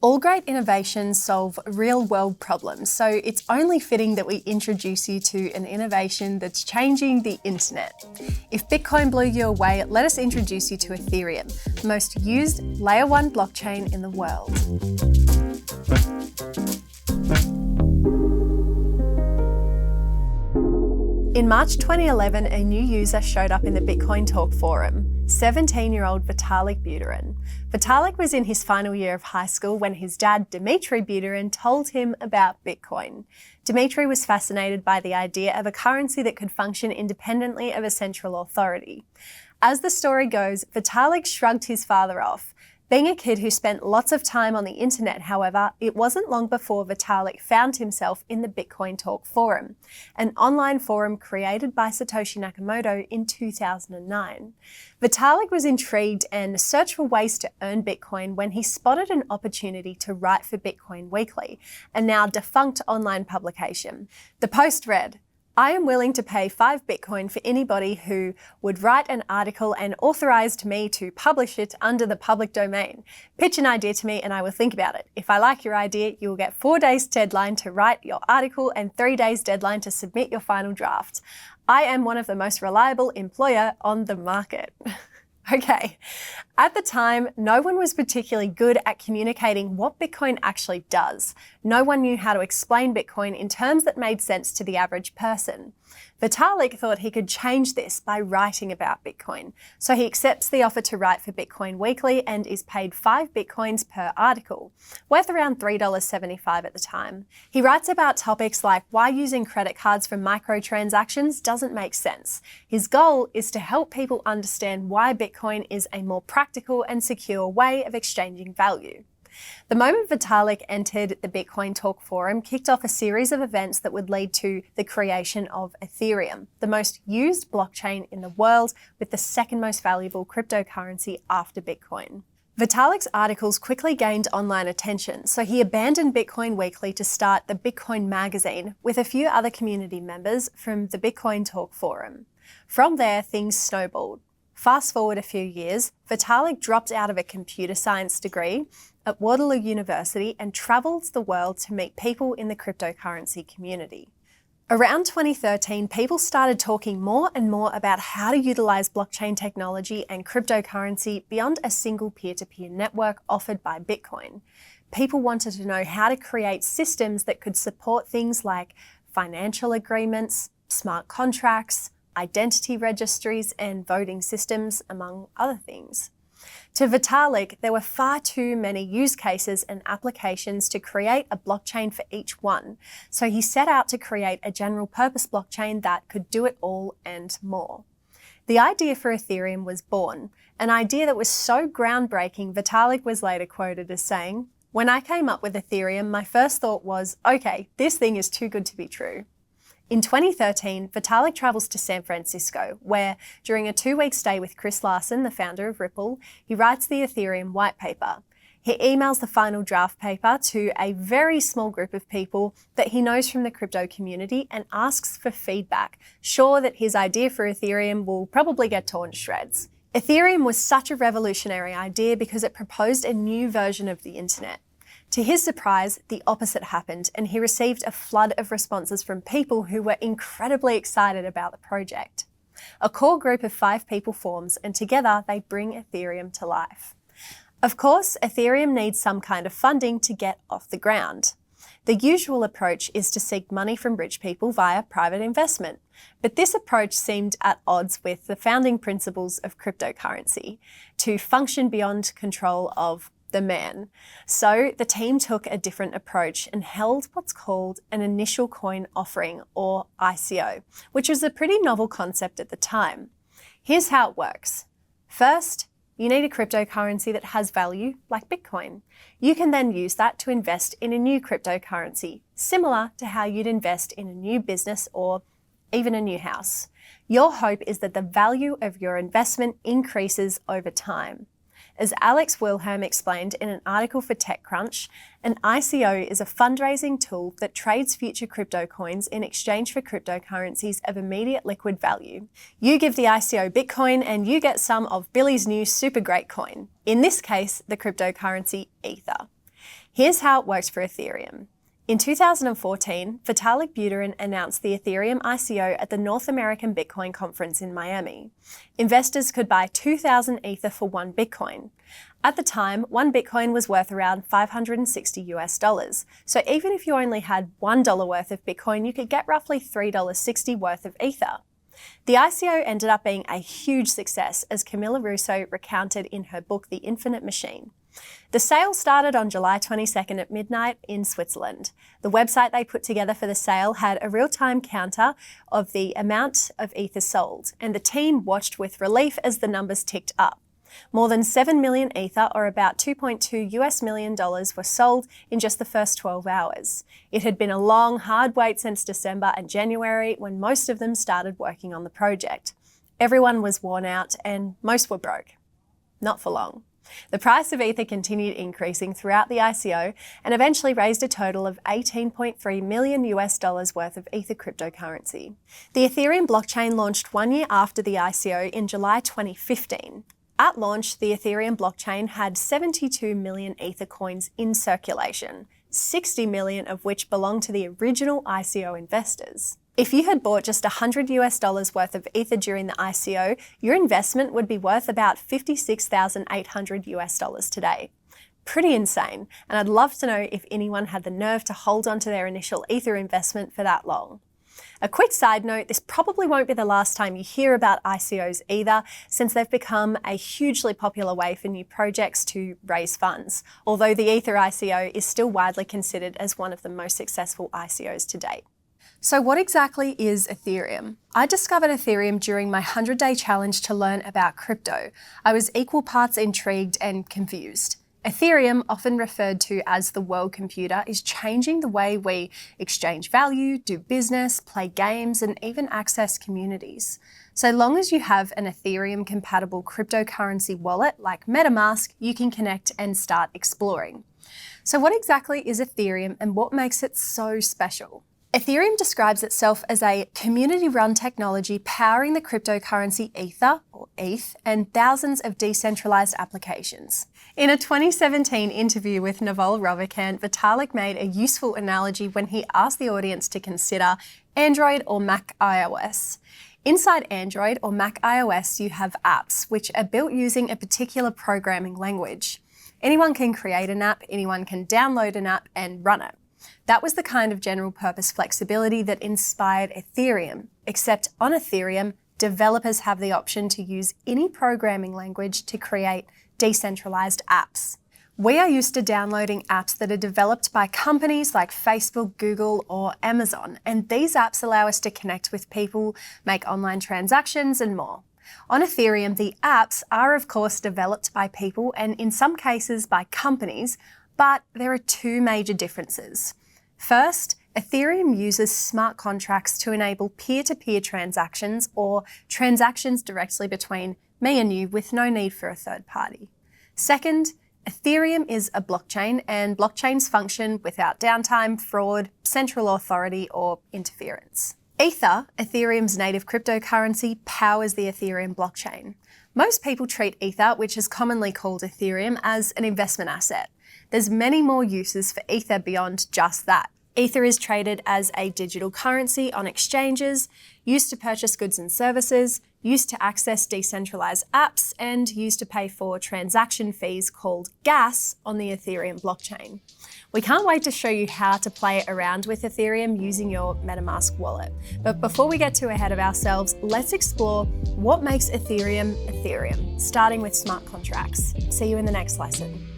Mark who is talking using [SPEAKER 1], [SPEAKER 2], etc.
[SPEAKER 1] All great innovations solve real-world problems, so it's only fitting that we introduce you to an innovation that's changing the internet. If Bitcoin blew you away, let us introduce you to Ethereum, the most used Layer 1 blockchain in the world. In March 2011, a new user showed up in the Bitcoin Talk forum, 17-year-old Vitalik Buterin. Vitalik was in his final year of high school when his dad, Dmitry Buterin, told him about Bitcoin. Dmitry was fascinated by the idea of a currency that could function independently of a central authority. As the story goes, Vitalik shrugged his father off. Being a kid who spent lots of time on the internet, however, it wasn't long before Vitalik found himself in the Bitcoin Talk forum, an online forum created by Satoshi Nakamoto in 2009. Vitalik was intrigued and searched for ways to earn Bitcoin when he spotted an opportunity to write for Bitcoin Weekly, a now defunct online publication. The post read, "I am willing to pay 5 Bitcoin for anybody who would write an article and authorized me to publish it under the public domain. Pitch an idea to me and I will think about it. If I like your idea, you will get 4 days deadline to write your article and 3 days deadline to submit your final draft. I am one of the most reliable employer on the market." Okay, at the time, no one was particularly good at communicating what Bitcoin actually does. No one knew how to explain Bitcoin in terms that made sense to the average person. Vitalik thought he could change this by writing about Bitcoin. So he accepts the offer to write for Bitcoin Weekly and is paid 5 Bitcoins per article, worth around $3.75 at the time. He writes about topics like why using credit cards for microtransactions doesn't make sense. His goal is to help people understand why Bitcoin is a more practical and secure way of exchanging value. The moment Vitalik entered the Bitcoin Talk forum kicked off a series of events that would lead to the creation of Ethereum, the most used blockchain in the world with the second most valuable cryptocurrency after Bitcoin. Vitalik's articles quickly gained online attention, so he abandoned Bitcoin Weekly to start the Bitcoin magazine with a few other community members from the Bitcoin Talk forum. From there, things snowballed. Fast forward a few years, Vitalik dropped out of a computer science degree at Waterloo University and travelled the world to meet people in the cryptocurrency community. Around 2013, people started talking more and more about how to utilise blockchain technology and cryptocurrency beyond a single peer-to-peer network offered by Bitcoin. People wanted to know how to create systems that could support things like financial agreements, smart contracts, identity registries, and voting systems, among other things. To Vitalik, there were far too many use cases and applications to create a blockchain for each one, so he set out to create a general purpose blockchain that could do it all and more. The idea for Ethereum was born, an idea that was so groundbreaking Vitalik was later quoted as saying, "When I came up with Ethereum, my first thought was, okay, this thing is too good to be true." In 2013, Vitalik travels to San Francisco, where, during a 2-week stay with Chris Larsen, the founder of Ripple, he writes the Ethereum white paper. He emails the final draft paper to a very small group of people that he knows from the crypto community and asks for feedback, sure that his idea for Ethereum will probably get torn to shreds. Ethereum was such a revolutionary idea because it proposed a new version of the internet. To his surprise, the opposite happened, and he received a flood of responses from people who were incredibly excited about the project. A core group of 5 people forms, and together they bring Ethereum to life. Of course, Ethereum needs some kind of funding to get off the ground. The usual approach is to seek money from rich people via private investment, but this approach seemed at odds with the founding principles of cryptocurrency, to function beyond control of the man. So the team took a different approach and held what's called an initial coin offering, or ICO, which was a pretty novel concept at the time. Here's how it works. First, you need a cryptocurrency that has value, like Bitcoin. You can then use that to invest in a new cryptocurrency, similar to how you'd invest in a new business or even a new house. Your hope is that the value of your investment increases over time. As Alex Wilhelm explained in an article for TechCrunch, an ICO is a fundraising tool that trades future crypto coins in exchange for cryptocurrencies of immediate liquid value. You give the ICO Bitcoin and you get some of Billy's new super great coin, in this case, the cryptocurrency Ether. Here's how it works for Ethereum. In 2014, Vitalik Buterin announced the Ethereum ICO at the North American Bitcoin Conference in Miami. Investors could buy 2,000 Ether for 1 Bitcoin. At the time, 1 Bitcoin was worth around $560. So even if you only had $1 worth of Bitcoin, you could get roughly $3.60 worth of Ether. The ICO ended up being a huge success, as Camilla Russo recounted in her book, The Infinite Machine. The sale started on July 22nd at midnight in Switzerland. The website they put together for the sale had a real-time counter of the amount of Ether sold, and the team watched with relief as the numbers ticked up. More than 7 million Ether, or about $2.2 million, were sold in just the first 12 hours. It had been a long, hard wait since December and January, when most of them started working on the project. Everyone was worn out and most were broke. Not for long. The price of Ether continued increasing throughout the ICO and eventually raised a total of $18.3 million worth of Ether cryptocurrency. The Ethereum blockchain launched 1 year after the ICO in July 2015. At launch, the Ethereum blockchain had 72 million Ether coins in circulation, 60 million of which belonged to the original ICO investors. If you had bought just $100 worth of Ether during the ICO, your investment would be worth about $56,800 today. Pretty insane, and I'd love to know if anyone had the nerve to hold on to their initial Ether investment for that long. A quick side note, this probably won't be the last time you hear about ICOs either, since they've become a hugely popular way for new projects to raise funds, although the Ether ICO is still widely considered as one of the most successful ICOs to date. So what exactly is Ethereum? I discovered Ethereum during my 100-day challenge to learn about crypto. I was equal parts intrigued and confused. Ethereum, often referred to as the world computer, is changing the way we exchange value, do business, play games, and even access communities. So long as you have an Ethereum-compatible cryptocurrency wallet like MetaMask, you can connect and start exploring. So what exactly is Ethereum and what makes it so special? Ethereum describes itself as a community-run technology powering the cryptocurrency Ether, or ETH, and thousands of decentralized applications. In a 2017 interview with Naval Ravikant, Vitalik made a useful analogy when he asked the audience to consider Android or Mac iOS. Inside Android or Mac iOS, you have apps, which are built using a particular programming language. Anyone can create an app, anyone can download an app and run it. That was the kind of general purpose flexibility that inspired Ethereum, except on Ethereum, developers have the option to use any programming language to create decentralized apps. We are used to downloading apps that are developed by companies like Facebook, Google, or Amazon, and these apps allow us to connect with people, make online transactions, and more. On Ethereum, the apps are of course developed by people and in some cases by companies, but there are two major differences. First, Ethereum uses smart contracts to enable peer-to-peer transactions or transactions directly between me and you with no need for a third party. Second, Ethereum is a blockchain and blockchains function without downtime, fraud, central authority, or interference. Ether, Ethereum's native cryptocurrency, powers the Ethereum blockchain. Most people treat Ether, which is commonly called Ethereum, as an investment asset. There's many more uses for Ether beyond just that. Ether is traded as a digital currency on exchanges, used to purchase goods and services, used to access decentralized apps, and used to pay for transaction fees called gas on the Ethereum blockchain. We can't wait to show you how to play around with Ethereum using your MetaMask wallet. But before we get too ahead of ourselves, let's explore what makes Ethereum Ethereum, starting with smart contracts. See you in the next lesson.